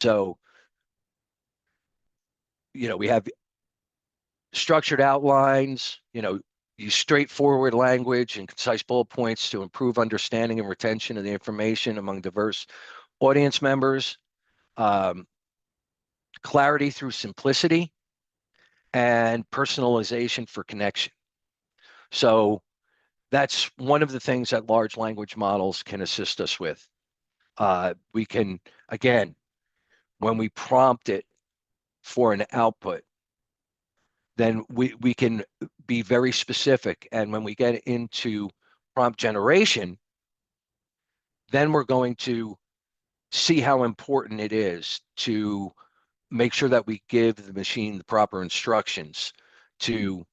So, we have structured outlines, use straightforward language and concise bullet points to improve understanding and retention of the information among diverse audience members, um, clarity through simplicity, and personalization for connection. So that's one of the things that large language models can assist us with. We can, again, when we prompt it for an output, then we can be very specific. And when we get into prompt generation, then we're going to see how important it is to make sure that we give the machine the proper instructions to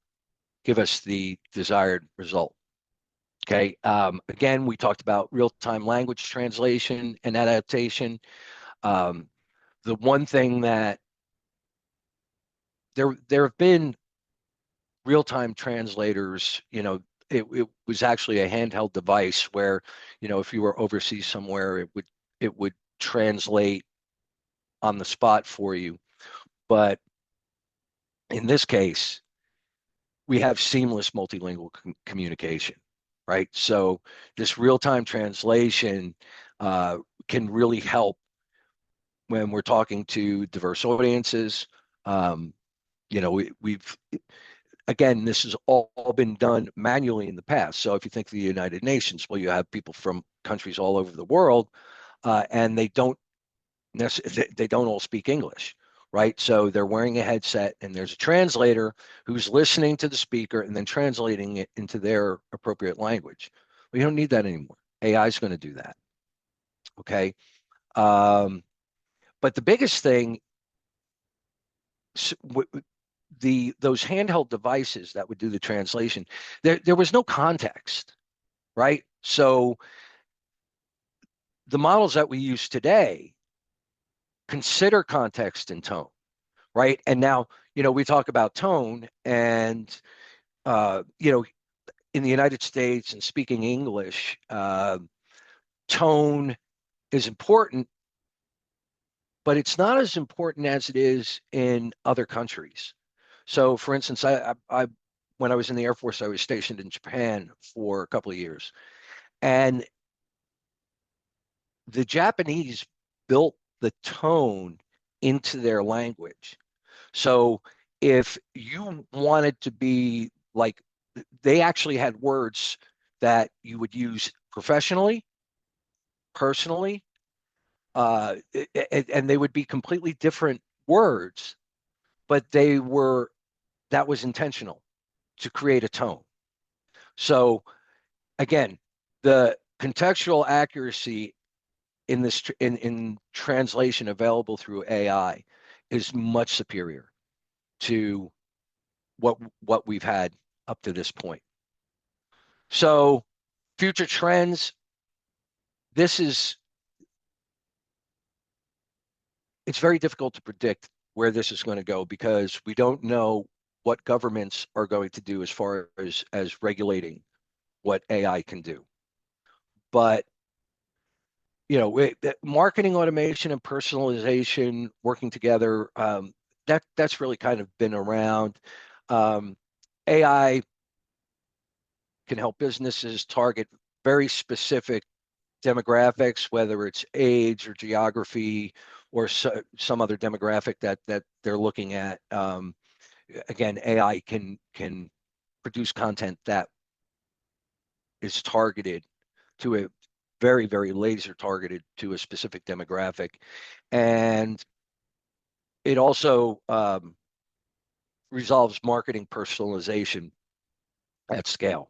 give us the desired result. Okay. Again, we talked about real-time language translation and adaptation. The one thing that there have been real-time translators, it was actually a handheld device where, if you were overseas somewhere, it would translate on the spot for you. But in this case, we have seamless multilingual communication, right? So this real-time translation can really help when we're talking to diverse audiences. We've again, this has all been done manually in the past. So if you think of the United Nations, well, you have people from countries all over the world, and they don't all speak English, right? So they're wearing a headset, and there's a translator who's listening to the speaker and then translating it into their appropriate language. We don't need that anymore. AI is going to do that. Okay. But the biggest thing, those handheld devices that would do the translation, there was no context, right? So the models that we use today consider context and tone, right? And now, we talk about tone, and in the United States and speaking English, tone is important, but it's not as important as it is in other countries. So, for instance, I when I was in the Air Force, I was stationed in Japan for a couple of years, and the Japanese built the tone into their language. So, if you wanted to be like, they actually had words that you would use professionally, personally, and they would be completely different words, but that was intentional to create a tone. So again, the contextual accuracy in this in translation available through AI is much superior to what we've had up to this point. So future trends, it's very difficult to predict where this is going to go because we don't know what governments are going to do as far as regulating what AI can do. But marketing automation and personalization working together, that's really kind of been around. AI can help businesses target very specific demographics, whether it's age or geography or some other demographic that they're looking at. Again, AI can produce content that is targeted to a very, very laser targeted to a specific demographic. And it also resolves marketing personalization at scale.